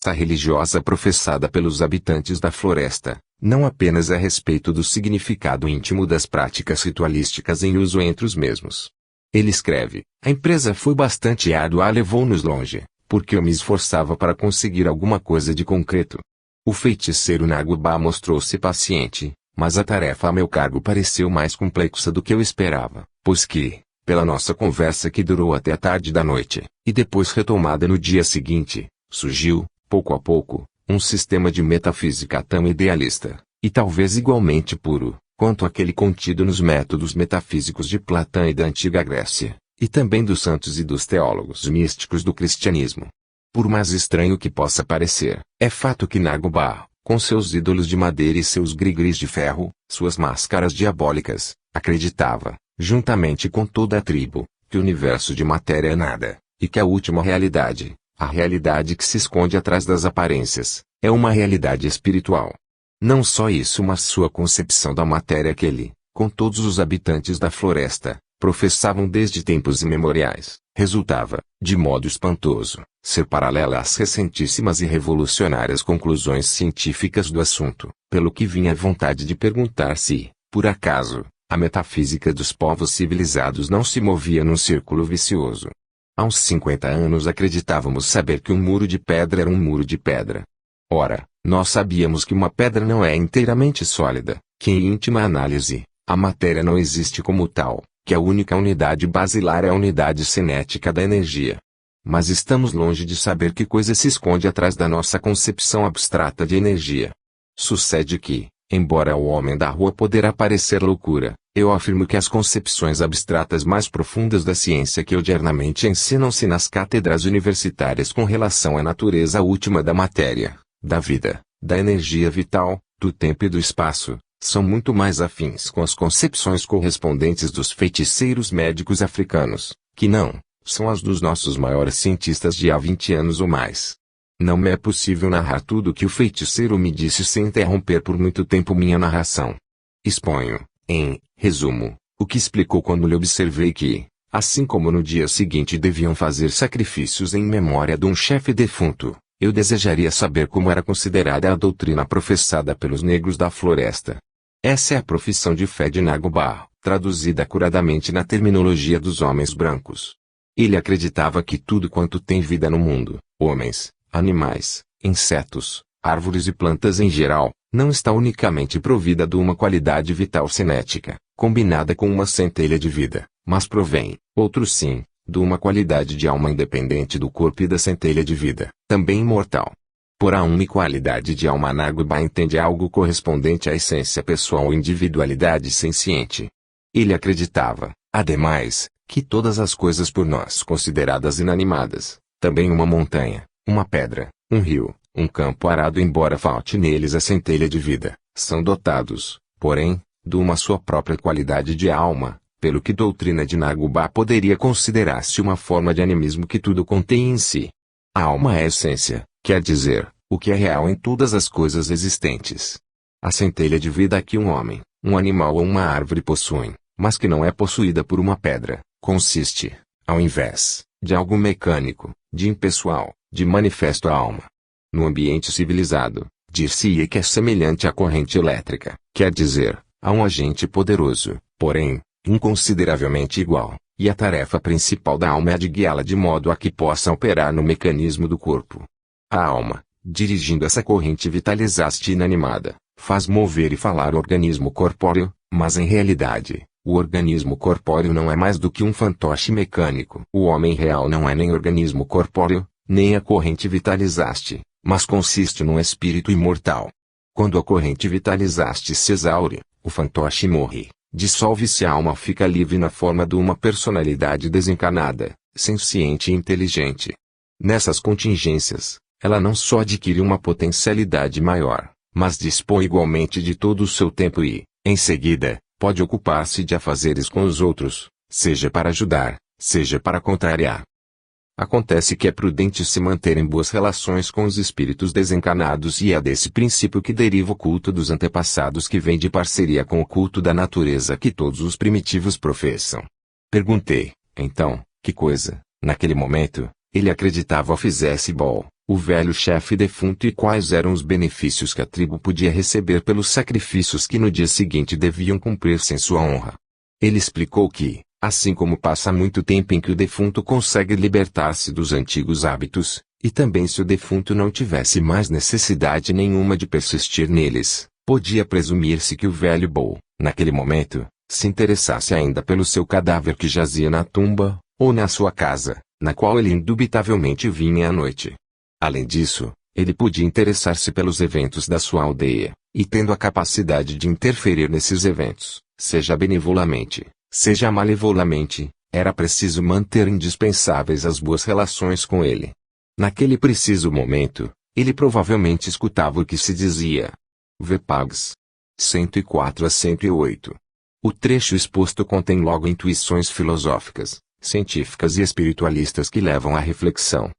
crença religiosa professada pelos habitantes da floresta, não apenas a respeito do significado íntimo das práticas ritualísticas em uso entre os mesmos. Ele escreve: a empresa foi bastante árdua, levou-nos longe, porque eu me esforçava para conseguir alguma coisa de concreto. O feiticeiro Nagubá mostrou-se paciente, mas a tarefa a meu cargo pareceu mais complexa do que eu esperava, pois que, pela nossa conversa que durou até a tarde da noite, e depois retomada no dia seguinte, surgiu, pouco a pouco, um sistema de metafísica tão idealista, e talvez igualmente puro, quanto aquele contido nos métodos metafísicos de Platão e da antiga Grécia, e também dos santos e dos teólogos místicos do cristianismo. Por mais estranho que possa parecer, é fato que Nagubá, com seus ídolos de madeira e seus grigris de ferro, suas máscaras diabólicas, acreditava, juntamente com toda a tribo, que o universo de matéria é nada, e que a última realidade, a realidade que se esconde atrás das aparências, é uma realidade espiritual. Não só isso, mas sua concepção da matéria que ele, com todos os habitantes da floresta, professavam desde tempos imemoriais, resultava, de modo espantoso, ser paralela às recentíssimas e revolucionárias conclusões científicas do assunto, pelo que vinha a vontade de perguntar se, por acaso, a metafísica dos povos civilizados não se movia num círculo vicioso. Há uns 50 anos acreditávamos saber que um muro de pedra era um muro de pedra. Ora, nós sabíamos que uma pedra não é inteiramente sólida, que em íntima análise, a matéria não existe como tal, que a única unidade basilar é a unidade cinética da energia. Mas estamos longe de saber que coisa se esconde atrás da nossa concepção abstrata de energia. Sucede que, embora ao homem da rua poderá parecer loucura, eu afirmo que as concepções abstratas mais profundas da ciência que odiernamente ensinam-se nas cátedras universitárias com relação à natureza última da matéria, da vida, da energia vital, do tempo e do espaço, são muito mais afins com as concepções correspondentes dos feiticeiros médicos africanos, que não, são as dos nossos maiores cientistas de há 20 anos ou mais. Não me é possível narrar tudo o que o feiticeiro me disse sem interromper por muito tempo minha narração. Exponho, em resumo, o que explicou quando lhe observei que, assim como no dia seguinte deviam fazer sacrifícios em memória de um chefe defunto, eu desejaria saber como era considerada a doutrina professada pelos negros da floresta. Essa é a profissão de fé de Nagubá, traduzida acuradamente na terminologia dos homens brancos. Ele acreditava que tudo quanto tem vida no mundo, homens, animais, insetos, árvores e plantas em geral, não está unicamente provida de uma qualidade vital cinética, combinada com uma centelha de vida, mas provém, outro sim, de uma qualidade de alma independente do corpo e da centelha de vida, também imortal. Por a uma qualidade de alma, Nagubá entende algo correspondente à essência pessoal ou individualidade senciente. Ele acreditava, ademais, que todas as coisas por nós consideradas inanimadas, também uma montanha, uma pedra, um rio, um campo arado, embora falte neles a centelha de vida, são dotados, porém, de uma sua própria qualidade de alma, pelo que doutrina de Nagubá poderia considerar-se uma forma de animismo que tudo contém em si. A alma é a essência, quer dizer, o que é real em todas as coisas existentes. A centelha de vida que um homem, um animal ou uma árvore possuem, mas que não é possuída por uma pedra, consiste, ao invés, de algo mecânico, de impessoal, de manifesto à alma. No ambiente civilizado, dir-se-ia que é semelhante à corrente elétrica, quer dizer, a um agente poderoso, porém, inconsideravelmente igual, e a tarefa principal da alma é de guiá-la de modo a que possa operar no mecanismo do corpo. A alma, dirigindo essa corrente vitalizaste inanimada, faz mover e falar o organismo corpóreo, mas em realidade, o organismo corpóreo não é mais do que um fantoche mecânico. O homem real não é nem organismo corpóreo, nem a corrente vitalizaste, mas consiste num espírito imortal. Quando a corrente vitalizaste se exaure, o fantoche morre, dissolve-se, a alma fica livre na forma de uma personalidade desencarnada, senciente e inteligente. Nessas contingências, ela não só adquire uma potencialidade maior, mas dispõe igualmente de todo o seu tempo e, em seguida, pode ocupar-se de afazeres com os outros, seja para ajudar, seja para contrariar. Acontece que é prudente se manter em boas relações com os espíritos desencarnados, e é desse princípio que deriva o culto dos antepassados, que vem de parceria com o culto da natureza que todos os primitivos professam. Perguntei, então, que coisa, naquele momento, ele acreditava fizesse bom, o velho chefe defunto e quais eram os benefícios que a tribo podia receber pelos sacrifícios que no dia seguinte deviam cumprir-se em sua honra. Ele explicou que, assim como passa muito tempo em que o defunto consegue libertar-se dos antigos hábitos, e também se o defunto não tivesse mais necessidade nenhuma de persistir neles, podia presumir-se que o velho Bo, naquele momento, se interessasse ainda pelo seu cadáver que jazia na tumba, ou na sua casa, na qual ele indubitavelmente vinha à noite. Além disso, ele podia interessar-se pelos eventos da sua aldeia, e tendo a capacidade de interferir nesses eventos, seja benevolamente, seja malevolamente, era preciso manter indispensáveis as boas relações com ele. Naquele preciso momento, ele provavelmente escutava o que se dizia. Vpags. 104 a 108. O trecho exposto contém logo intuições filosóficas, científicas e espiritualistas que levam à reflexão.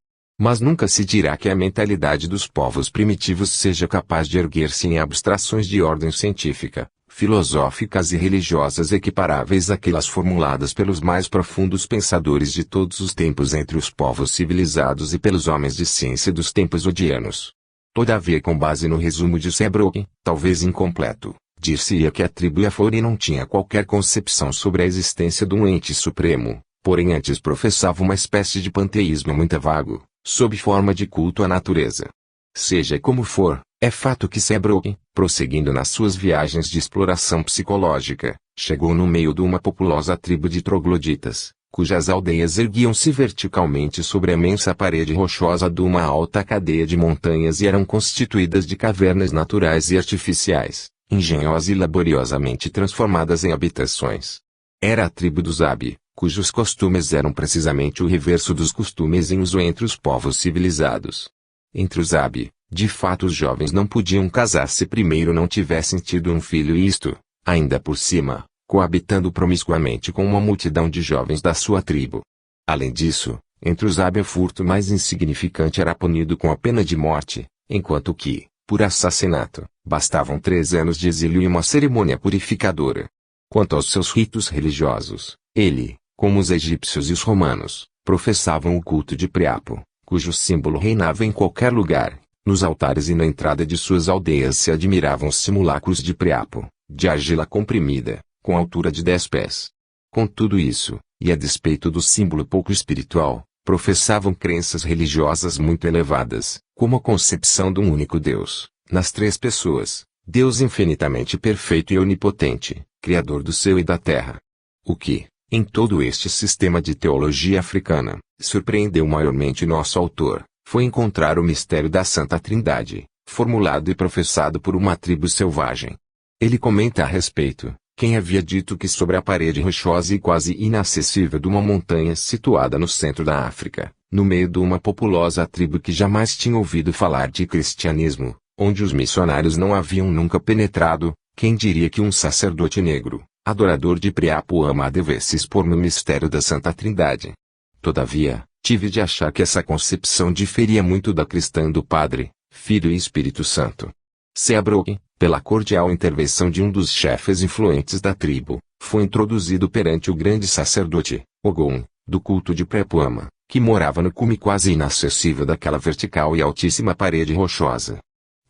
Mas nunca se dirá que a mentalidade dos povos primitivos seja capaz de erguer-se em abstrações de ordem científica, filosóficas e religiosas equiparáveis àquelas formuladas pelos mais profundos pensadores de todos os tempos entre os povos civilizados e pelos homens de ciência dos tempos odianos. Todavia, com base no resumo de Seabrook, talvez incompleto, dir-se-ia que a tribo Yafori não tinha qualquer concepção sobre a existência de um ente supremo, porém antes professava uma espécie de panteísmo muito vago, sob forma de culto à natureza. Seja como for, é fato que Seabrook, prosseguindo nas suas viagens de exploração psicológica, chegou no meio de uma populosa tribo de trogloditas, cujas aldeias erguiam-se verticalmente sobre a imensa parede rochosa de uma alta cadeia de montanhas e eram constituídas de cavernas naturais e artificiais, engenhosas e laboriosamente transformadas em habitações. Era a tribo dos Abi, cujos costumes eram precisamente o reverso dos costumes em uso entre os povos civilizados. Entre os Abi, de fato os jovens não podiam casar se primeiro não tivessem tido um filho e isto, ainda por cima, coabitando promiscuamente com uma multidão de jovens da sua tribo. Além disso, entre os Abi o furto mais insignificante era punido com a pena de morte, enquanto que, por assassinato, bastavam 3 anos de exílio e uma cerimônia purificadora. Quanto aos seus ritos religiosos, ele, como os egípcios e os romanos, professavam o culto de Priapo, cujo símbolo reinava em qualquer lugar. Nos altares e na entrada de suas aldeias se admiravam simulacros de Priapo, de argila comprimida, com altura de 10 pés. Com tudo isso, e a despeito do símbolo pouco espiritual, professavam crenças religiosas muito elevadas, como a concepção de um único Deus, nas 3 pessoas, Deus infinitamente perfeito e onipotente, Criador do céu e da terra. O que, em todo este sistema de teologia africana, surpreendeu maiormente nosso autor, foi encontrar o mistério da Santa Trindade, formulado e professado por uma tribo selvagem. Ele comenta a respeito: quem havia dito que sobre a parede rochosa e quase inacessível de uma montanha situada no centro da África, no meio de uma populosa tribo que jamais tinha ouvido falar de cristianismo, onde os missionários não haviam nunca penetrado, quem diria que um sacerdote negro, adorador de Priapo Ama devesse expor no mistério da Santa Trindade? Todavia, tive de achar que essa concepção diferia muito da cristã do Padre, Filho e Espírito Santo. Seabrook, pela cordial intervenção de um dos chefes influentes da tribo, foi introduzido perante o grande sacerdote, Ogum, do culto de Priapo Ama, que morava no cume quase inacessível daquela vertical e altíssima parede rochosa.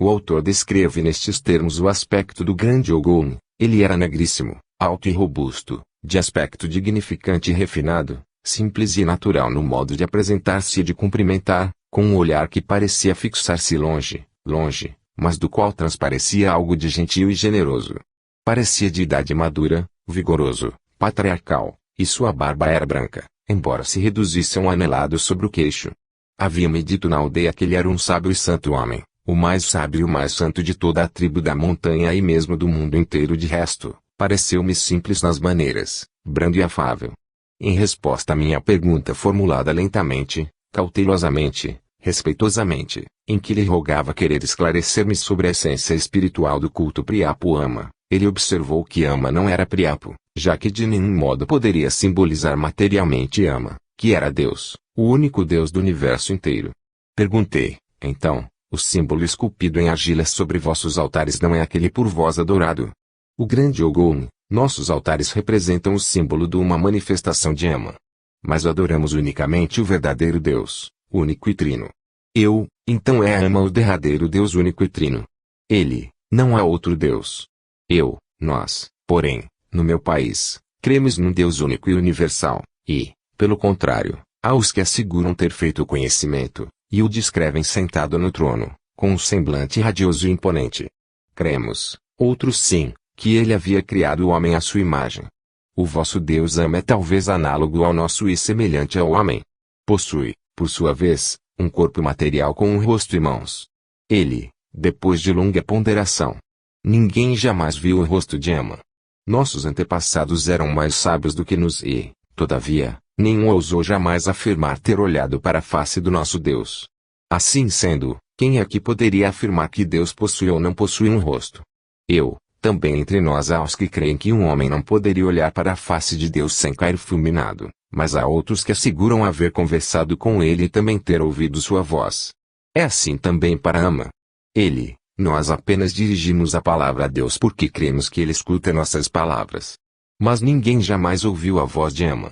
O autor descreve nestes termos o aspecto do grande Ogum. Ele era negríssimo, alto e robusto, de aspecto dignificante e refinado, simples e natural no modo de apresentar-se e de cumprimentar, com um olhar que parecia fixar-se longe, mas do qual transparecia algo de gentil e generoso. Parecia de idade madura, vigoroso, patriarcal, e sua barba era branca, embora se reduzisse a um anelado sobre o queixo. Havia-me dito na aldeia que ele era um sábio e santo homem, o mais sábio e o mais santo de toda a tribo da montanha e mesmo do mundo inteiro. De resto, pareceu-me simples nas maneiras, brando e afável. Em resposta à minha pergunta formulada lentamente, cautelosamente, respeitosamente, em que lhe rogava querer esclarecer-me sobre a essência espiritual do culto Priapo Ama, ele observou que Ama não era Priapo, já que de nenhum modo poderia simbolizar materialmente Ama, que era Deus, o único Deus do universo inteiro. Perguntei, então: o símbolo esculpido em argila sobre vossos altares não é aquele por vós adorado? O grande Ogum: nossos altares representam o símbolo de uma manifestação de Ama. Mas adoramos unicamente o verdadeiro Deus, único e trino. Eu, Então é Ama o derradeiro Deus único e trino. Ele, não há outro Deus. Nós, porém, no meu país, cremos num Deus único e universal, e, pelo contrário, há os que asseguram ter feito o conhecimento, e o descrevem sentado no trono, com um semblante radioso e imponente. Cremos, outros sim, que ele havia criado o homem à sua imagem. O vosso Deus Ama é talvez análogo ao nosso e semelhante ao homem. Possui, por sua vez, um corpo material com um rosto e mãos. Ele, depois de longa ponderação. Ninguém jamais viu o rosto de Ama. Nossos antepassados eram mais sábios do que nos e, todavia, nenhum ousou jamais afirmar ter olhado para a face do nosso Deus. Assim sendo, quem aqui poderia afirmar que Deus possui ou não possui um rosto? Também entre nós há os que creem que um homem não poderia olhar para a face de Deus sem cair fulminado, mas há outros que asseguram haver conversado com ele e também ter ouvido sua voz. É assim também para Ama. Nós apenas dirigimos a palavra a Deus porque cremos que ele escuta nossas palavras. Mas ninguém jamais ouviu a voz de Ama.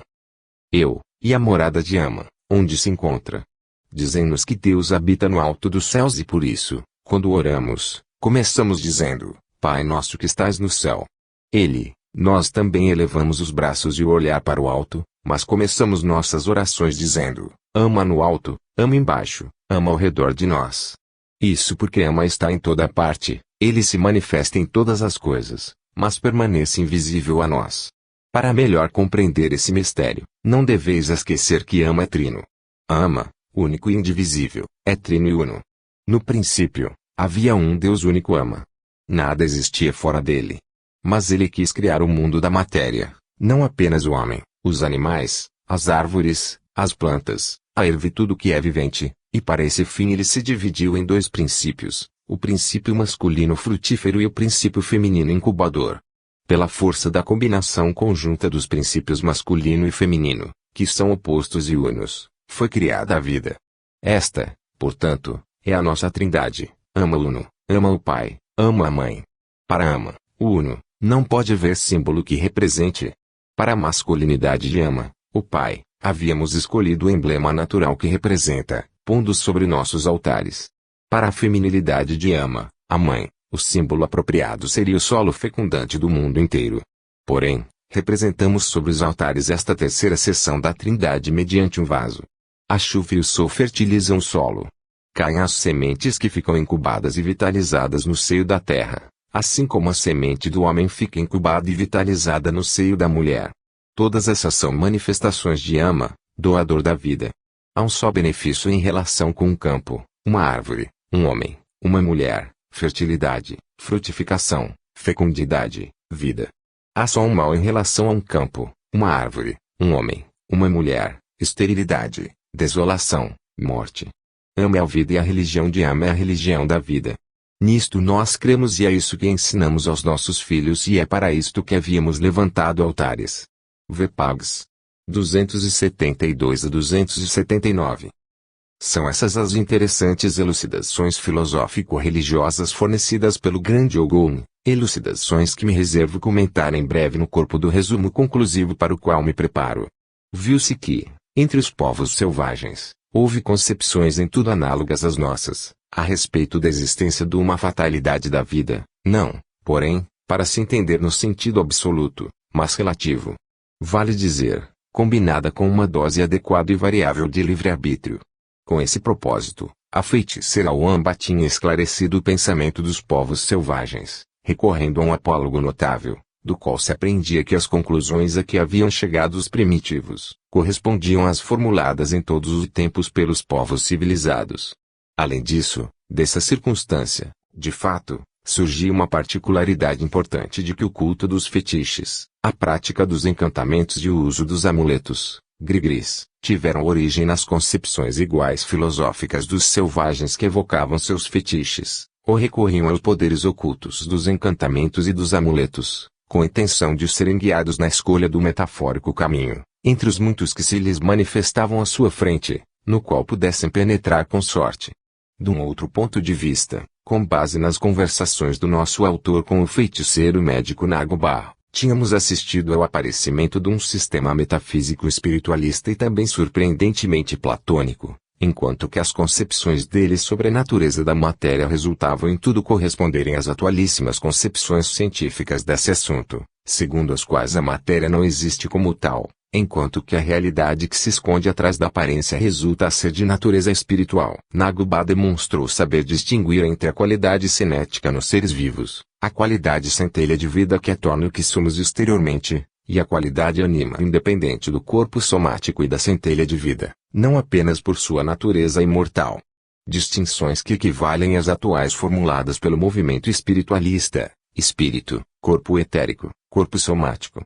E a morada de Ama, onde se encontra? Dizem-nos que Deus habita no alto dos céus e por isso, quando oramos, começamos dizendo, Pai nosso que estás no céu. Nós também elevamos os braços e o olhar para o alto, mas começamos nossas orações dizendo, Ama no alto, Ama embaixo, Ama ao redor de nós. Isso porque Ama está em toda parte, ele se manifesta em todas as coisas, mas permanece invisível a nós. Para melhor compreender esse mistério, não deveis esquecer que Ama é trino. Ama, único e indivisível, é trino e uno. No princípio, havia um Deus único Ama. Nada existia fora dele. Mas ele quis criar o mundo da matéria, não apenas o homem, os animais, as árvores, as plantas, a erva e tudo que é vivente, e para esse fim ele se dividiu em dois princípios, o princípio masculino frutífero e o princípio feminino incubador. Pela força da combinação conjunta dos princípios masculino e feminino, que são opostos e unos, foi criada a vida. Esta, portanto, é a nossa trindade, Ama o uno, Ama o Pai, Ama a Mãe. Para Ama, o uno, não pode haver símbolo que represente. Para a masculinidade de Ama, o Pai, havíamos escolhido o emblema natural que representa, pondo sobre nossos altares. Para a feminilidade de Ama, a Mãe, o símbolo apropriado seria o solo fecundante do mundo inteiro. Porém, representamos sobre os altares esta terceira seção da Trindade mediante um vaso. A chuva e o sol fertilizam o solo. Caem as sementes que ficam incubadas e vitalizadas no seio da terra, assim como a semente do homem fica incubada e vitalizada no seio da mulher. Todas essas são manifestações de Ama, doador da vida. Há um só benefício em relação com um campo, uma árvore, um homem, uma mulher, fertilidade, frutificação, fecundidade, vida. Há só um mal em relação a um campo, uma árvore, um homem, uma mulher, esterilidade, desolação, morte. Ama é a vida e a religião de Ama é a religião da vida. Nisto nós cremos e é isso que ensinamos aos nossos filhos e é para isto que havíamos levantado altares. Vpags. 272 a 279. São essas as interessantes elucidações filosófico-religiosas fornecidas pelo grande Ogum, elucidações que me reservo comentar em breve no corpo do resumo conclusivo para o qual me preparo. Viu-se que, entre os povos selvagens, houve concepções em tudo análogas às nossas, a respeito da existência de uma fatalidade da vida, não, porém, para se entender no sentido absoluto, mas relativo. Vale dizer, combinada com uma dose adequada e variável de livre-arbítrio. Com esse propósito, a feiticeira Wamba tinha esclarecido o pensamento dos povos selvagens, recorrendo a um apólogo notável, do qual se aprendia que as conclusões a que haviam chegado os primitivos, correspondiam às formuladas em todos os tempos pelos povos civilizados. Além disso, dessa circunstância, de fato, surgia uma particularidade importante de que o culto dos fetiches, a prática dos encantamentos e o uso dos amuletos, grigris, tiveram origem nas concepções iguais filosóficas dos selvagens que evocavam seus fetiches, ou recorriam aos poderes ocultos dos encantamentos e dos amuletos, com a intenção de serem guiados na escolha do metafórico caminho, entre os muitos que se lhes manifestavam à sua frente, no qual pudessem penetrar com sorte. De um outro ponto de vista, com base nas conversações do nosso autor com o feiticeiro médico Nagobar, tínhamos assistido ao aparecimento de um sistema metafísico espiritualista e também surpreendentemente platônico, enquanto que as concepções dele sobre a natureza da matéria resultavam em tudo corresponderem às atualíssimas concepções científicas desse assunto, segundo as quais a matéria não existe como tal, enquanto que a realidade que se esconde atrás da aparência resulta a ser de natureza espiritual. Naguibá demonstrou saber distinguir entre a qualidade cinética nos seres vivos, a qualidade centelha de vida que a torna o que somos exteriormente, e a qualidade ânima independente do corpo somático e da centelha de vida, não apenas por sua natureza imortal. Distinções que equivalem às atuais formuladas pelo movimento espiritualista: espírito, corpo etérico, corpo somático.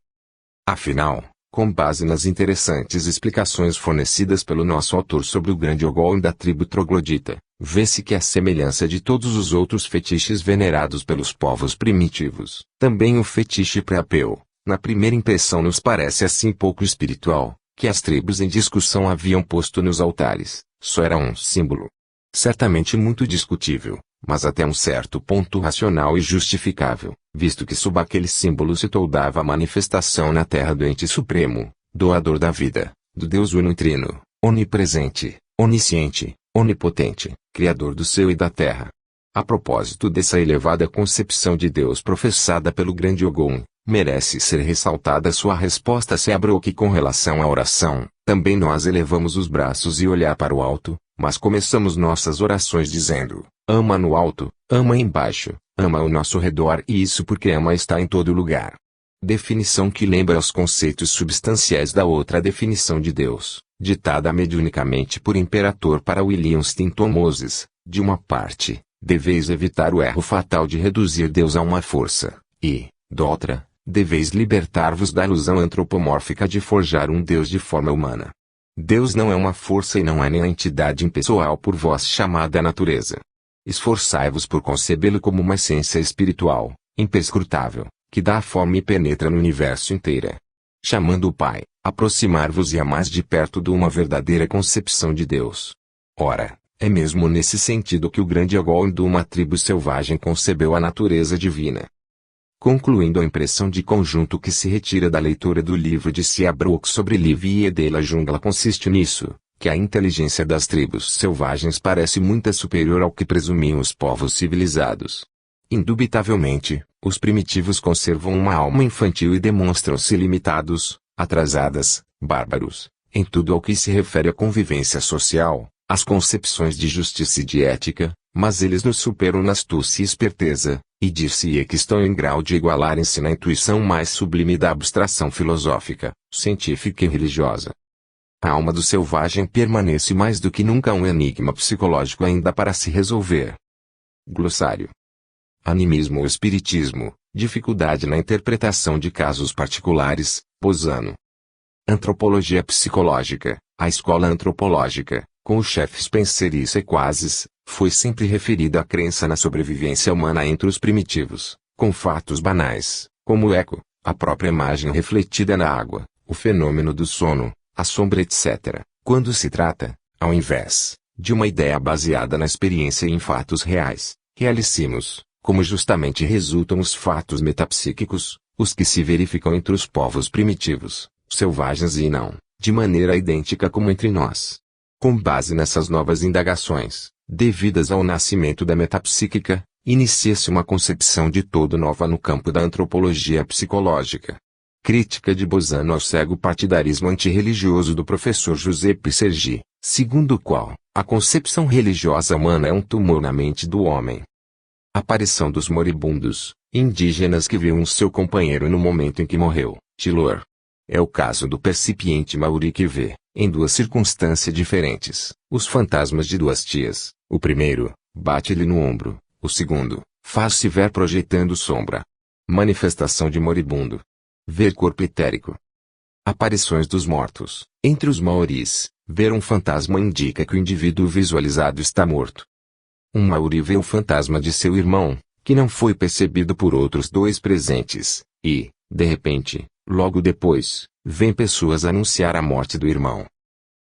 Afinal, com base nas interessantes explicações fornecidas pelo nosso autor sobre o grande Ogum da tribo troglodita, vê-se que à semelhança de todos os outros fetiches venerados pelos povos primitivos, também o fetiche pré-apeu, na primeira impressão nos parece assim pouco espiritual, que as tribos em discussão haviam posto nos altares, só era um símbolo. Certamente muito discutível, mas até um certo ponto racional e justificável, visto que sob aquele símbolo se toldava a manifestação na terra do ente supremo, doador da vida, do Deus uno e trino, onipresente, onisciente, onipotente, criador do céu e da terra. A propósito dessa elevada concepção de Deus professada pelo grande Ogum, merece ser ressaltada sua resposta Seabrook com relação à oração. Também nós elevamos os braços e olhar para o alto, mas começamos nossas orações dizendo: ama no alto, ama embaixo, ama ao nosso redor, e isso porque ama está em todo lugar. Definição que lembra os conceitos substanciais da outra definição de Deus, ditada mediunicamente por Imperator para William Stanton Moses. De uma parte, deveis evitar o erro fatal de reduzir Deus a uma força, e, de outra, deveis libertar-vos da ilusão antropomórfica de forjar um Deus de forma humana. Deus não é uma força e não é nem a entidade impessoal por vós chamada natureza. Esforçai-vos por concebê-lo como uma essência espiritual, imperscrutável, que dá a forma e penetra no universo inteiro. Chamando o Pai, aproximar-vos-ia mais de perto de uma verdadeira concepção de Deus. Ora, é mesmo nesse sentido que o grande Ogum de uma tribo selvagem concebeu a natureza divina. Concluindo a impressão de conjunto que se retira da leitura do livro de Seabrook sobre Livy e de la Jungla consiste nisso, que a inteligência das tribos selvagens parece muito superior ao que presumiam os povos civilizados. Indubitavelmente, os primitivos conservam uma alma infantil e demonstram-se limitados, atrasadas, bárbaros, em tudo ao que se refere à convivência social, às concepções de justiça e de ética, mas eles nos superam na astúcia e esperteza, e dir-se-ia que estão em grau de igualarem-se na intuição mais sublime da abstração filosófica, científica e religiosa. A alma do selvagem permanece mais do que nunca um enigma psicológico ainda para se resolver. Glossário. Animismo ou espiritismo, dificuldade na interpretação de casos particulares, Bozano. Antropologia psicológica, a escola antropológica, com o chefe Spencer e sequazes, foi sempre referida à crença na sobrevivência humana entre os primitivos, com fatos banais, como o eco, a própria imagem refletida na água, o fenômeno do sono, a sombra etc., quando se trata, ao invés, de uma ideia baseada na experiência e em fatos reais, realíssimos, como justamente resultam os fatos metapsíquicos, os que se verificam entre os povos primitivos, selvagens e não, de maneira idêntica como entre nós. Com base nessas novas indagações, devidas ao nascimento da metapsíquica, inicia-se uma concepção de todo nova no campo da antropologia psicológica. Crítica de Bozano ao cego partidarismo antirreligioso do professor Giuseppe Sergi, segundo o qual, a concepção religiosa humana é um tumor na mente do homem. Aparição dos moribundos, indígenas que viam seu companheiro no momento em que morreu, Tilor. É o caso do percipiente Mauri que vê, em duas circunstâncias diferentes, os fantasmas de duas tias. O primeiro, bate-lhe no ombro, o segundo, faz-se ver projetando sombra. Manifestação de moribundo. Ver corpo etérico. Aparições dos mortos. Entre os maoris, ver um fantasma indica que o indivíduo visualizado está morto. Um maori vê o fantasma de seu irmão, que não foi percebido por outros dois presentes, e, de repente, logo depois, vem pessoas anunciar a morte do irmão.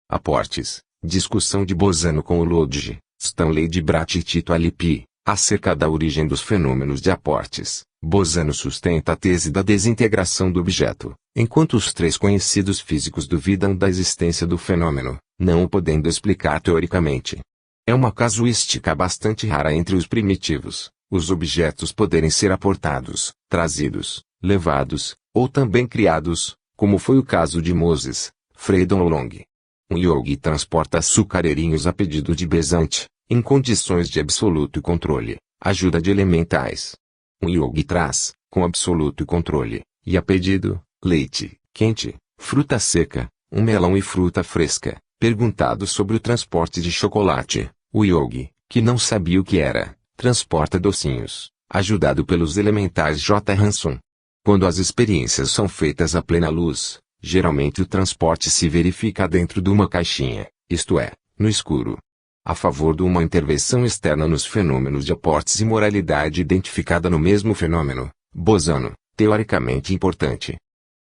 Aportes. Discussão de Bozano com o Lodge, Stanley de Brat e Tito Alipi, Acerca da origem dos fenômenos de aportes, Bosano sustenta a tese da desintegração do objeto, enquanto os três conhecidos físicos duvidam da existência do fenômeno, não o podendo explicar teoricamente. É uma casuística bastante rara entre os primitivos, os objetos poderem ser aportados, trazidos, levados, ou também criados, como foi o caso de Moses, Freedom Long. Um yogi transporta açucareirinhos a pedido de Besant, em condições de absoluto controle, ajuda de elementais. Um yogi traz, com absoluto controle, e a pedido, leite, quente, fruta seca, um melão e fruta fresca. Perguntado sobre o transporte de chocolate, o yogi, que não sabia o que era, transporta docinhos, ajudado pelos elementais J. Hanson. Quando as experiências são feitas à plena luz, geralmente o transporte se verifica dentro de uma caixinha, isto é, no escuro. A favor de uma intervenção externa nos fenômenos de aportes e moralidade identificada no mesmo fenômeno, Bosano, teoricamente importante.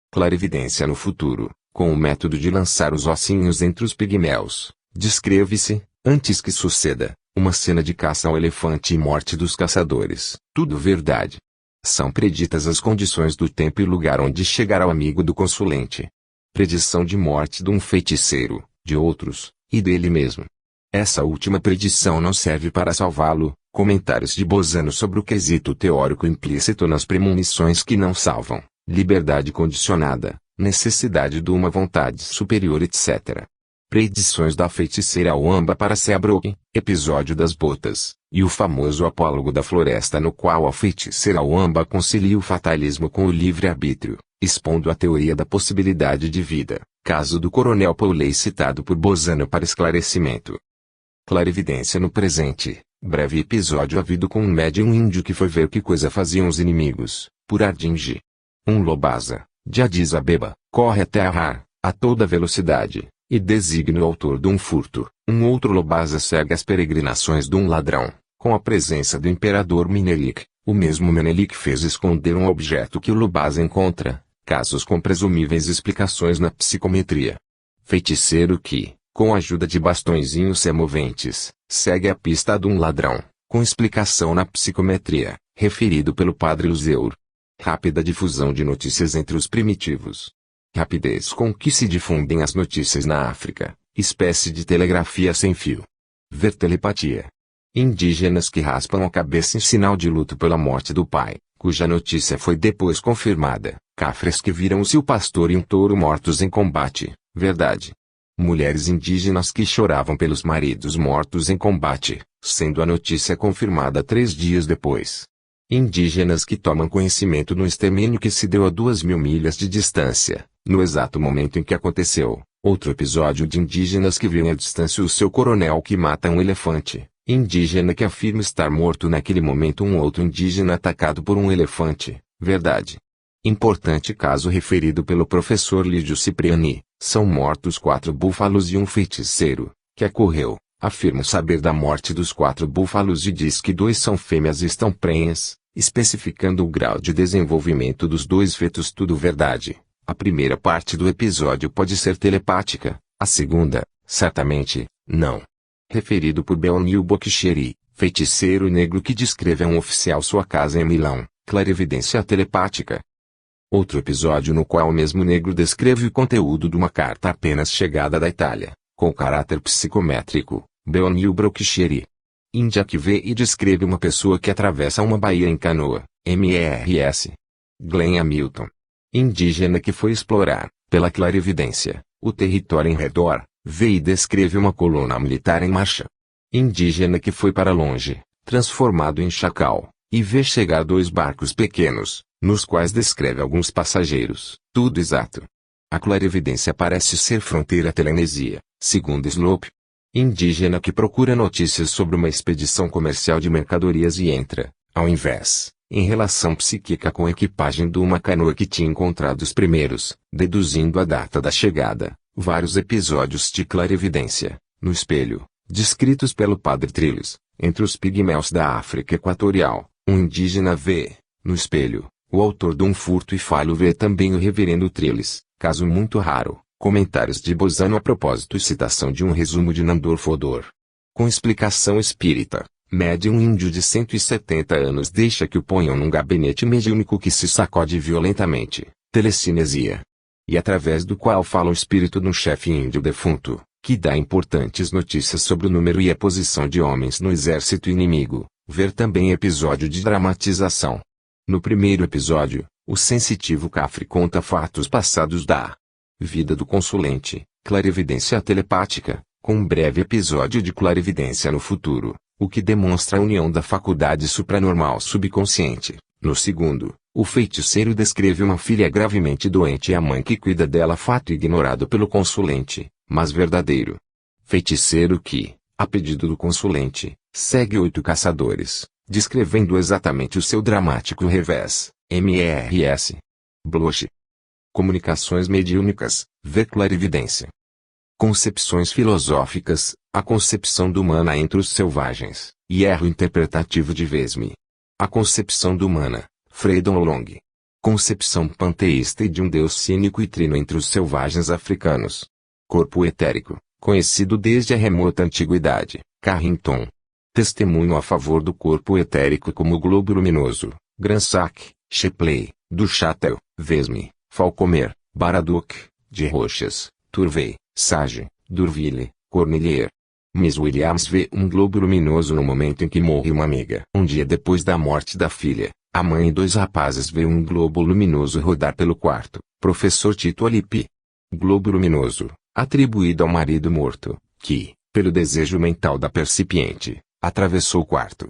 Clarividência no futuro, com o método de lançar os ossinhos entre os pigmeus, descreve-se, antes que suceda, uma cena de caça ao elefante e morte dos caçadores. Tudo verdade. São preditas as condições do tempo e lugar onde chegará o amigo do consulente. Predição de morte de um feiticeiro, de outros, e dele mesmo. Essa última predição não serve para salvá-lo. Comentários de Bosano sobre o quesito teórico implícito nas premonições que não salvam, liberdade condicionada, necessidade de uma vontade superior etc. Predições da feiticeira Wamba para Seabrook, episódio das botas, e o famoso apólogo da floresta no qual a feiticeira Wamba concilia o fatalismo com o livre-arbítrio, expondo a teoria da possibilidade de vida, caso do coronel Pauley citado por Bosano para esclarecimento. Clarividência no presente, breve episódio havido com um médium índio que foi ver que coisa faziam os inimigos, por Ardingi. Um Lobasa, de Addis Abeba, corre até Har, a toda velocidade, e designa o autor de um furto. Um outro Lobasa segue as peregrinações de um ladrão, com a presença do imperador Menelik. O mesmo Menelik fez esconder um objeto que o Lobasa encontra, casos com presumíveis explicações na psicometria. Feiticeiro que, com a ajuda de bastõezinhos semoventes, segue a pista de um ladrão, com explicação na psicometria, referido pelo padre Luzeur. Rápida difusão de notícias entre os primitivos. Rapidez com que se difundem as notícias na África, espécie de telegrafia sem fio. Ver telepatia. Indígenas que raspam a cabeça em sinal de luto pela morte do pai, cuja notícia foi depois confirmada. Cafres que viram o seu pastor e um touro mortos em combate, verdade. Mulheres indígenas que choravam pelos maridos mortos em combate, sendo a notícia confirmada 3 dias depois. Indígenas que tomam conhecimento no extermínio que se deu a 2.000 milhas de distância, no exato momento em que aconteceu. Outro episódio de indígenas que viram à distância o seu coronel que mata um elefante. Indígena que afirma estar morto naquele momento. Um outro indígena atacado por um elefante, verdade. Importante caso referido pelo professor Lídio Cipriani. São mortos 4 búfalos e um feiticeiro, que ocorreu, afirma saber da morte dos 4 búfalos e diz que 2 são fêmeas e estão prenhas, especificando o grau de desenvolvimento dos 2 fetos. Tudo verdade. A primeira parte do episódio pode ser telepática, a segunda, certamente, não. Referido por Beonil Bokshieri, feiticeiro negro que descreve a um oficial sua casa em Milão, clarividência telepática. Outro episódio no qual o mesmo negro descreve o conteúdo de uma carta apenas chegada da Itália, com caráter psicométrico, Beonil Bokshieri. Índia que vê e descreve uma pessoa que atravessa uma baía em canoa, MERS. Glenn Hamilton. Indígena que foi explorar, pela clarividência, o território em redor, vê e descreve uma coluna militar em marcha. Indígena que foi para longe, transformado em chacal, e vê chegar 2 barcos pequenos, nos quais descreve alguns passageiros. Tudo exato. A clarividência parece ser fronteira telenesia, segundo Slope. Indígena que procura notícias sobre uma expedição comercial de mercadorias e entra, ao invés, em relação psíquica com a equipagem de uma canoa que tinha encontrado os primeiros, deduzindo a data da chegada. Vários episódios de clarividência, no espelho, descritos pelo padre Trilles, entre os pigmeus da África Equatorial. Um indígena vê, no espelho, o autor de um furto e falho vê também o reverendo Trilles, caso muito raro. Comentários de Bosano a propósito e citação de um resumo de Nandor Fodor. Com explicação espírita, Médium índio de 170 anos deixa que o ponham num gabinete mediúnico que se sacode violentamente, telecinesia. E através do qual fala o espírito de um chefe índio defunto, que dá importantes notícias sobre o número e a posição de homens no exército inimigo. Ver também episódio de dramatização. No primeiro episódio, o sensitivo Cafre conta fatos passados da vida do consulente, clarividência telepática, com um breve episódio de clarividência no futuro, o que demonstra a união da faculdade supranormal subconsciente. No segundo, o feiticeiro descreve uma filha gravemente doente e a mãe que cuida dela, fato ignorado pelo consulente, mas verdadeiro. Feiticeiro que, a pedido do consulente, segue 8 caçadores, descrevendo exatamente o seu dramático revés, MRS. Bloch. Comunicações mediúnicas, ver clarividência. Concepções filosóficas, a concepção do humana entre os selvagens, e erro interpretativo de Vesme. A concepção do humana, Freydon Long. Concepção panteísta e de um deus cínico e trino entre os selvagens africanos. Corpo etérico, conhecido desde a remota antiguidade, Carrington. Testemunho a favor do corpo etérico como globo luminoso, Gransac, Shepley, Duchatel, Vesme, Falcomer, Baraduc, de Rochas, Turvey, Sage, Durville, Cornelier. Miss Williams vê um globo luminoso no momento em que morre uma amiga. Um dia depois da morte da filha, a mãe e 2 rapazes vê um globo luminoso rodar pelo quarto. Professor Tito Alipi. Globo luminoso, atribuído ao marido morto, que, pelo desejo mental da percipiente, atravessou o quarto.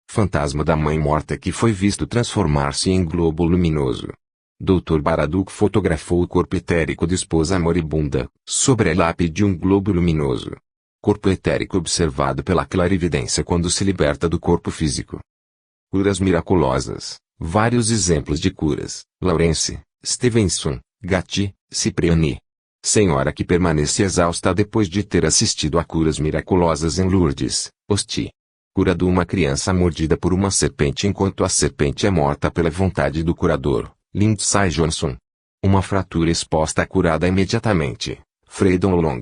Fantasma da mãe morta que foi visto transformar-se em globo luminoso. Dr. Baraduc fotografou o corpo etérico de esposa moribunda, sobre a lápide de um globo luminoso. Corpo etérico observado pela clarividência quando se liberta do corpo físico. Curas miraculosas. Vários exemplos de curas. Lawrence, Stevenson, Gatti, Cipriani. Senhora que permanece exausta depois de ter assistido a curas miraculosas em Lourdes, Hosti. Cura de uma criança mordida por uma serpente enquanto a serpente é morta pela vontade do curador, Lindsay Johnson. Uma fratura exposta curada imediatamente, Freydon Long.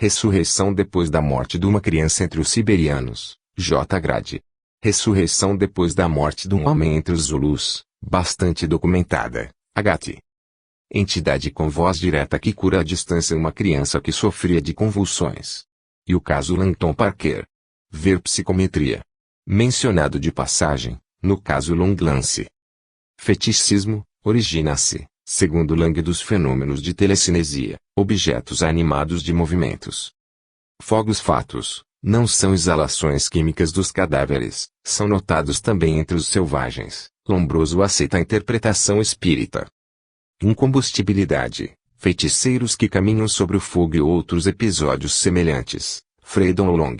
Ressurreição depois da morte de uma criança entre os siberianos, J. Grade. Ressurreição depois da morte de um homem entre os Zulus, bastante documentada, Agati. Entidade com voz direta que cura à distância uma criança que sofria de convulsões. E o caso Langton Parker. Ver psicometria. Mencionado de passagem, no caso Longlance. Feticismo, origina-se, segundo Lang, dos fenômenos de telecinesia, objetos animados de movimentos. Fogos fatos, não são exalações químicas dos cadáveres, são notados também entre os selvagens. Lombroso aceita a interpretação espírita. Incombustibilidade, feiticeiros que caminham sobre o fogo e outros episódios semelhantes, Freydon Long.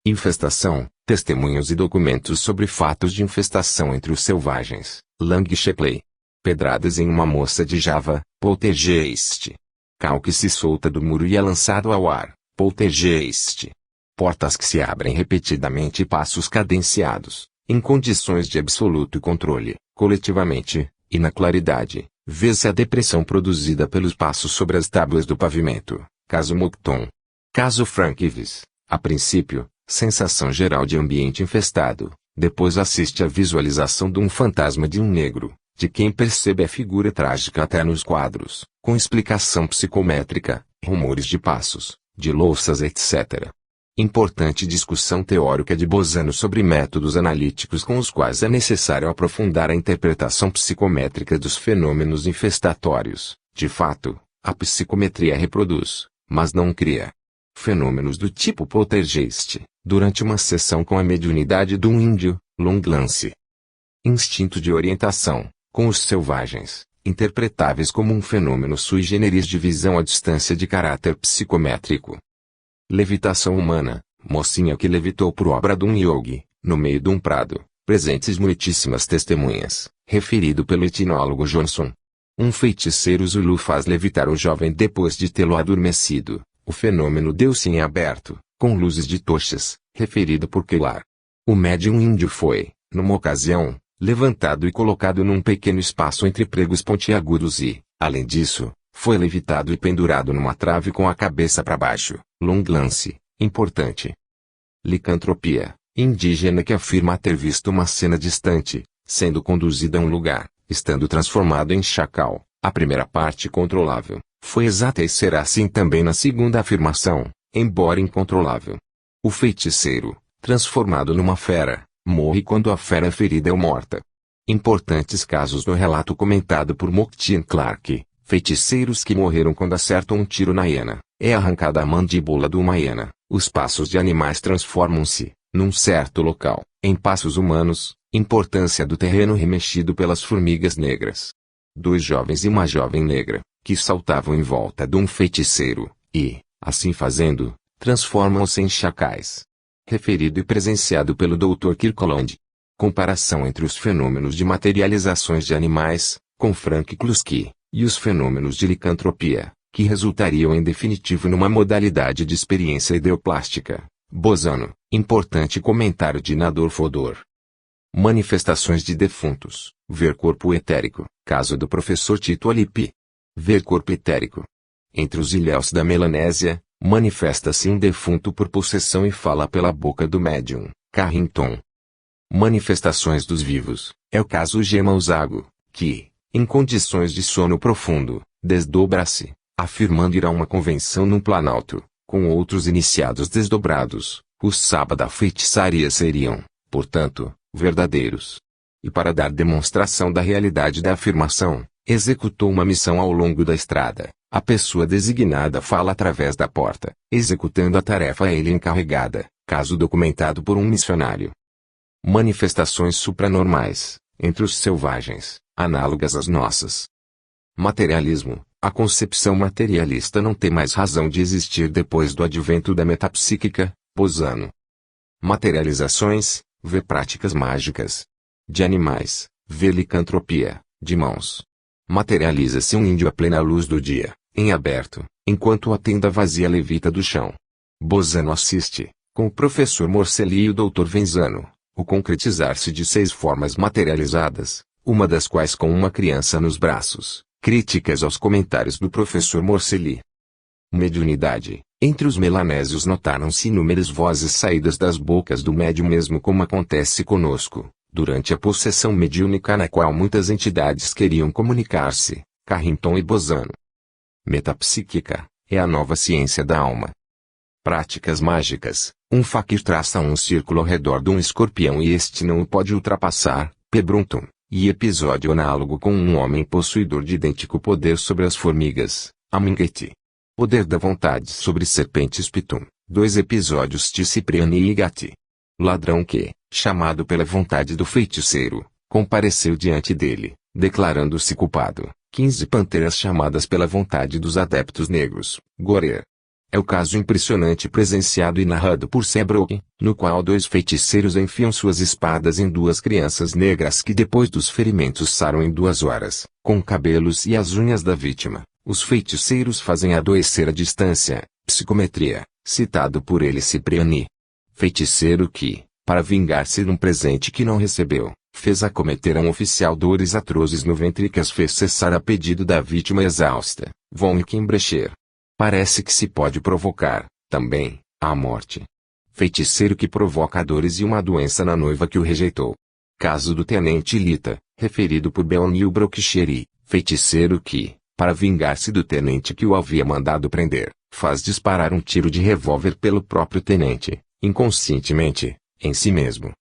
Infestação, testemunhos e documentos sobre fatos de infestação entre os selvagens, Lang Shepley. Pedradas em uma moça de Java, Poltergeist. Cal que se solta do muro e é lançado ao ar, Poltergeist. Portas que se abrem repetidamente e passos cadenciados, em condições de absoluto controle, coletivamente, e na claridade, vê-se a depressão produzida pelos passos sobre as tábuas do pavimento, caso Mocton. Caso Frank Ives, a princípio, sensação geral de ambiente infestado, depois assiste à visualização de um fantasma de um negro, de quem percebe a figura trágica até nos quadros, com explicação psicométrica, rumores de passos, de louças etc. Importante discussão teórica de Bozano sobre métodos analíticos com os quais é necessário aprofundar a interpretação psicométrica dos fenômenos infestatórios. De fato, a psicometria reproduz, mas não cria, fenômenos do tipo poltergeist, durante uma sessão com a mediunidade de um índio, Longlance. Instinto de orientação, com os selvagens, interpretáveis como um fenômeno sui generis de visão à distância de caráter psicométrico. Levitação humana, mocinha que levitou por obra de um yogi, no meio de um prado, presentes muitíssimas testemunhas, referido pelo etnólogo Johnson. Um feiticeiro Zulu faz levitar o jovem depois de tê-lo adormecido. O fenômeno deu-se em aberto, com luzes de tochas, referido por Kelar. O médium índio foi, numa ocasião, levantado e colocado num pequeno espaço entre pregos pontiagudos e, além disso, foi levitado e pendurado numa trave com a cabeça para baixo. Longlance, importante. Licantropia, indígena que afirma ter visto uma cena distante, sendo conduzido a um lugar, estando transformado em chacal. A primeira parte controlável, foi exata e será assim também na segunda afirmação, embora incontrolável. O feiticeiro, transformado numa fera, morre quando a fera ferida é morta. Importantes casos no relato comentado por Mokhtin Clark, feiticeiros que morreram quando acertam um tiro na hiena, é arrancada a mandíbula de uma hiena, os passos de animais transformam-se, num certo local, em passos humanos, importância do terreno remexido pelas formigas negras. 2 jovens e uma jovem negra, que saltavam em volta de um feiticeiro, e, assim fazendo, transformam-se em chacais. Referido e presenciado pelo Dr. Kirkland. Comparação entre os fenômenos de materializações de animais, com Frank Kluski, e os fenômenos de licantropia, que resultariam em definitivo numa modalidade de experiência ideoplástica. Bosano, importante comentário de Nador Fodor. Manifestações de defuntos, ver corpo etérico, caso do professor Tito Alipi. Ver corpo etérico. Entre os ilhéus da Melanésia, manifesta-se um defunto por possessão e fala pela boca do médium, Carrington. Manifestações dos vivos, é o caso Gema Usago, que, em condições de sono profundo, desdobra-se, afirmando ir a uma convenção num planalto, com outros iniciados desdobrados. Os sábados da feitiçaria seriam, portanto, verdadeiros. E para dar demonstração da realidade da afirmação, executou uma missão ao longo da estrada. A pessoa designada fala através da porta, executando a tarefa a ele encarregada, caso documentado por um missionário. Manifestações supranormais, entre os selvagens, análogas às nossas. Materialismo. A concepção materialista não tem mais razão de existir depois do advento da metapsíquica, Bosano. Materializações, vê práticas mágicas. De animais, vê licantropia, de mãos. Materializa-se um índio à plena luz do dia, em aberto, enquanto a tenda vazia levita do chão. Bosano assiste, com o professor Morcelli e o Dr. Venzano, o concretizar-se de 6 formas materializadas, uma das quais com uma criança nos braços. Críticas aos comentários do professor Morcelli. Mediunidade. Entre os melanésios notaram-se inúmeras vozes saídas das bocas do médium, mesmo como acontece conosco, durante a possessão mediúnica na qual muitas entidades queriam comunicar-se, Carrington e Bosano. Metapsíquica, é a nova ciência da alma. Práticas mágicas. Um faquir traça um círculo ao redor de um escorpião e este não o pode ultrapassar, P. Brunton. E episódio análogo com um homem possuidor de idêntico poder sobre as formigas, Amingeti. Poder da vontade sobre serpentes Pitum. 2 episódios de Cipriani e Gatti. Ladrão que, chamado pela vontade do feiticeiro, compareceu diante dele, declarando-se culpado. 15 panteras chamadas pela vontade dos adeptos negros, Gorer. É o caso impressionante presenciado e narrado por Seabrook, no qual 2 feiticeiros enfiam suas espadas em 2 crianças negras que depois dos ferimentos saram em 2 horas, com cabelos e as unhas da vítima. Os feiticeiros fazem adoecer a distância, psicometria, citado por ele Cipriani. Feiticeiro que, para vingar-se de um presente que não recebeu, fez acometer a um oficial dores atrozes no ventre que as fez cessar a pedido da vítima exausta, von Kimbrecher. Parece que se pode provocar, também, a morte. Feiticeiro que provoca dores e uma doença na noiva que o rejeitou. Caso do tenente Lita, referido por Beonil Brockcheri, feiticeiro que, para vingar-se do tenente que o havia mandado prender, faz disparar um tiro de revólver pelo próprio tenente, inconscientemente, em si mesmo.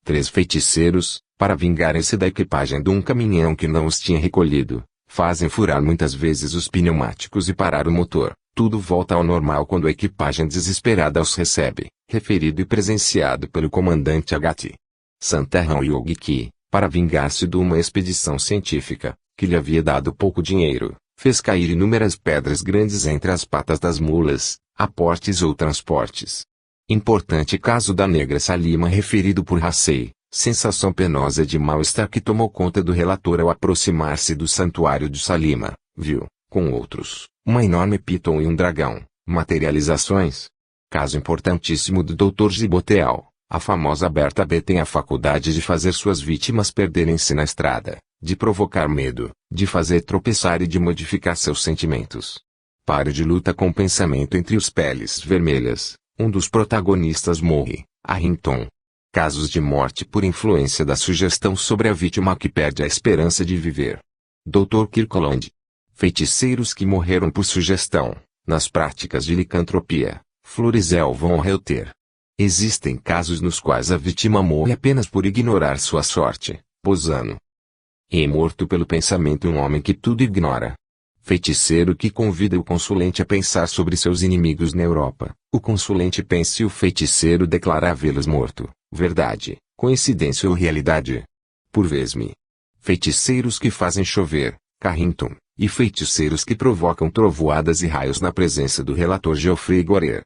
3 feiticeiros, para vingarem-se da equipagem de um caminhão que não os tinha recolhido, fazem furar muitas vezes os pneumáticos e parar o motor. Tudo volta ao normal quando a equipagem desesperada os recebe, referido e presenciado pelo comandante Agati. Santerran Yogi que, para vingar-se de uma expedição científica, que lhe havia dado pouco dinheiro, fez cair inúmeras pedras grandes entre as patas das mulas, aportes ou transportes. Importante caso da negra Salima referido por Hassei, sensação penosa de mal-estar que tomou conta do relator ao aproximar-se do santuário de Salima, viu, com outros, uma enorme piton e um dragão, materializações. Caso importantíssimo do Dr. Giboteal, a famosa Berta B tem a faculdade de fazer suas vítimas perderem-se na estrada, de provocar medo, de fazer tropeçar e de modificar seus sentimentos. Pare de luta com o pensamento entre os peles vermelhas, um dos protagonistas morre, Harrington. Casos de morte por influência da sugestão sobre a vítima que perde a esperança de viver. Dr. Kirkland. Feiticeiros que morreram por sugestão, nas práticas de licantropia. Florizel von Helter. Existem casos nos quais a vítima morre apenas por ignorar sua sorte. Posano. E morto pelo pensamento um homem que tudo ignora. Feiticeiro que convida o consulente a pensar sobre seus inimigos na Europa. O consulente pensa e o feiticeiro declara vê-los morto. Verdade, coincidência ou realidade? Por vezes-me. Feiticeiros que fazem chover. Carrington. E feiticeiros que provocam trovoadas e raios na presença do relator Geoffrey Gorer.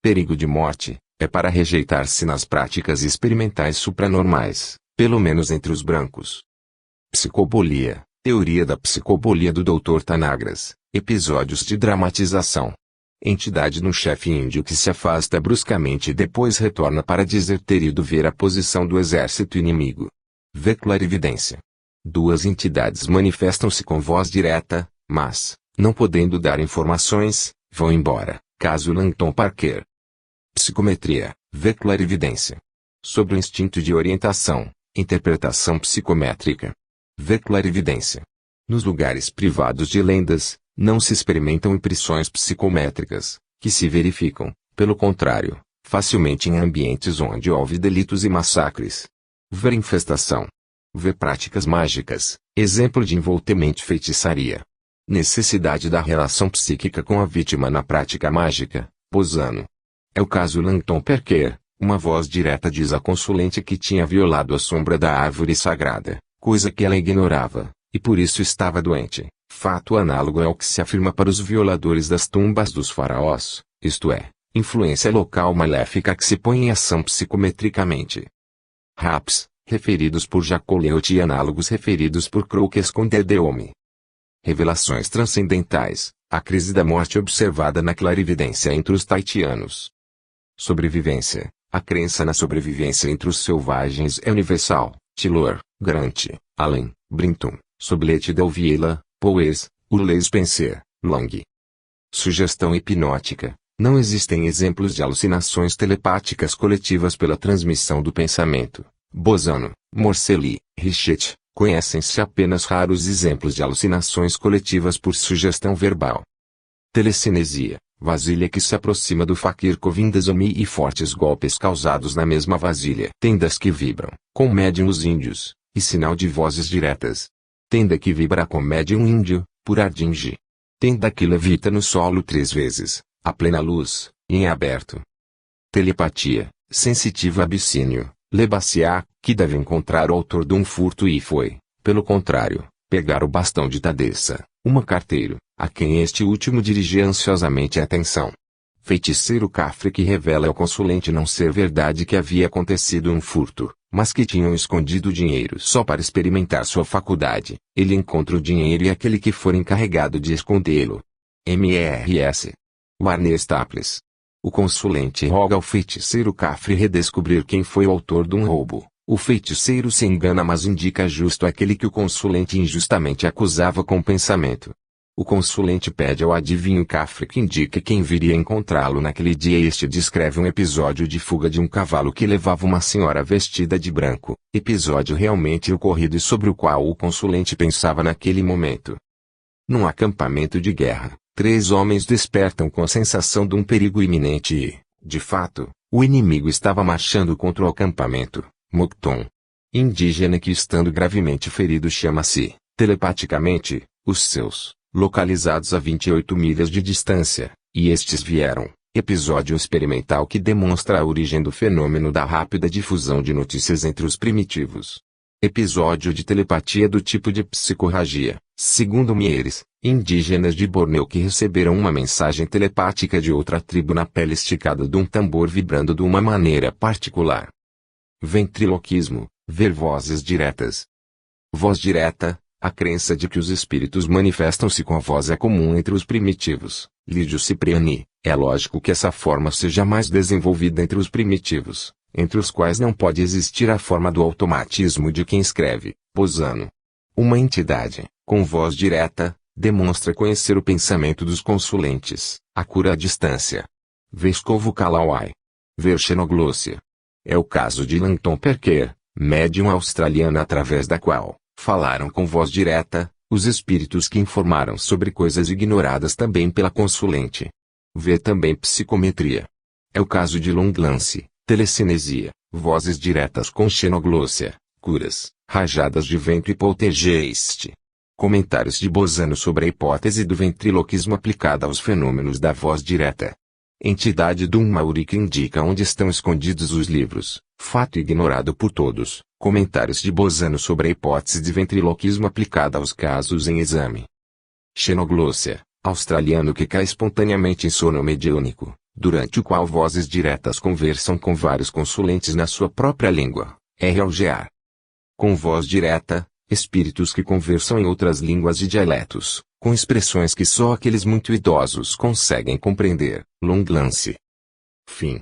Perigo de morte, é para rejeitar-se nas práticas experimentais supranormais, pelo menos entre os brancos. Psicobolia, teoria da psicobolia do Dr. Tanagras, episódios de dramatização. Entidade no chefe índio que se afasta bruscamente e depois retorna para dizer ter ido ver a posição do exército inimigo. Vê clarividência. Duas entidades manifestam-se com voz direta, mas, não podendo dar informações, vão embora. Caso Langton Parker. Psicometria, vê clarividência. Sobre o instinto de orientação, interpretação psicométrica. Vê clarividência. Nos lugares privados de lendas, não se experimentam impressões psicométricas, que se verificam, pelo contrário, facilmente em ambientes onde houve delitos e massacres. Ver infestação. Ver práticas mágicas, exemplo de envolvimento feitiçaria. Necessidade da relação psíquica com a vítima na prática mágica. Posano. É o caso Langton Parker, uma voz direta diz à consulente que tinha violado a sombra da árvore sagrada, coisa que ela ignorava, e por isso estava doente. Fato análogo ao que se afirma para os violadores das tumbas dos faraós, isto é, influência local maléfica que se põe em ação psicometricamente. Raps, referidos por Jacoleot e análogos referidos por Crookes com Dedeome. Revelações transcendentais, a crise da morte observada na clarividência entre os taitianos. Sobrevivência, a crença na sobrevivência entre os selvagens é universal. Taylor, Grant, Allen, Brinton, Sublette Del Viela, Powers, Urley Spencer, Long. Sugestão hipnótica. Não existem exemplos de alucinações telepáticas coletivas pela transmissão do pensamento. Bosano, Morcelli, Richet, conhecem-se apenas raros exemplos de alucinações coletivas por sugestão verbal. Telecinesia, vasilha que se aproxima do faquir com vindas-me e fortes golpes causados na mesma vasilha. Tendas que vibram, com médiums índios, e sinal de vozes diretas. Tenda que vibra com médium índio, por ardinge. Tenda que levita no solo 3 vezes, à plena luz, e em aberto. Telepatia, sensitivo abissínio. Lebaciá, que deve encontrar o autor de um furto e foi, pelo contrário, pegar o bastão de Tadessa, uma carteiro, a quem este último dirigia ansiosamente a atenção. Feiticeiro cafre que revela ao consulente não ser verdade que havia acontecido um furto, mas que tinham escondido o dinheiro só para experimentar sua faculdade. Ele encontra o dinheiro e aquele que for encarregado de escondê-lo. M.R.S. Warner Staples. O consulente roga ao feiticeiro cafre redescobrir quem foi o autor de um roubo. O feiticeiro se engana mas indica justo aquele que o consulente injustamente acusava com o pensamento. O consulente pede ao adivinho cafre que indique quem viria encontrá-lo naquele dia e este descreve um episódio de fuga de um cavalo que levava uma senhora vestida de branco, episódio realmente ocorrido e sobre o qual o consulente pensava naquele momento. Num acampamento de guerra, 3 homens despertam com a sensação de um perigo iminente e, de fato, o inimigo estava marchando contra o acampamento. Mocton. Indígena que estando gravemente ferido chama-se, telepaticamente, os seus, localizados a 28 milhas de distância, e estes vieram. Episódio experimental que demonstra a origem do fenômeno da rápida difusão de notícias entre os primitivos. Episódio de telepatia do tipo de psicorragia, segundo Mieres, indígenas de Borneo que receberam uma mensagem telepática de outra tribo na pele esticada de um tambor vibrando de uma maneira particular. Ventriloquismo, ver vozes diretas. Voz direta, a crença de que os espíritos manifestam-se com a voz é comum entre os primitivos. Lídio Cipriani, é lógico que essa forma seja mais desenvolvida entre os primitivos, entre os quais não pode existir a forma do automatismo de quem escreve. Posano. Uma entidade, com voz direta, demonstra conhecer o pensamento dos consulentes, a cura à distância. Vescovo Kalawai. Ver xenoglossia. É o caso de Langton Perker, médium australiana através da qual falaram com voz direta os espíritos que informaram sobre coisas ignoradas também pela consulente. Vê também psicometria. É o caso de long lance, telecinesia, vozes diretas com xenoglossia, curas, rajadas de vento e poltergeist. Comentários de Bozano sobre a hipótese do ventriloquismo aplicada aos fenômenos da voz direta. Entidade do Mauri que indica onde estão escondidos os livros, fato ignorado por todos. Comentários de Bozano sobre a hipótese de ventriloquismo aplicada aos casos em exame. Xenoglossia, australiano que cai espontaneamente em sono mediúnico, durante o qual vozes diretas conversam com vários consulentes na sua própria língua, RLGA. Com voz direta, espíritos que conversam em outras línguas e dialetos, com expressões que só aqueles muito idosos conseguem compreender, long lance. Fim.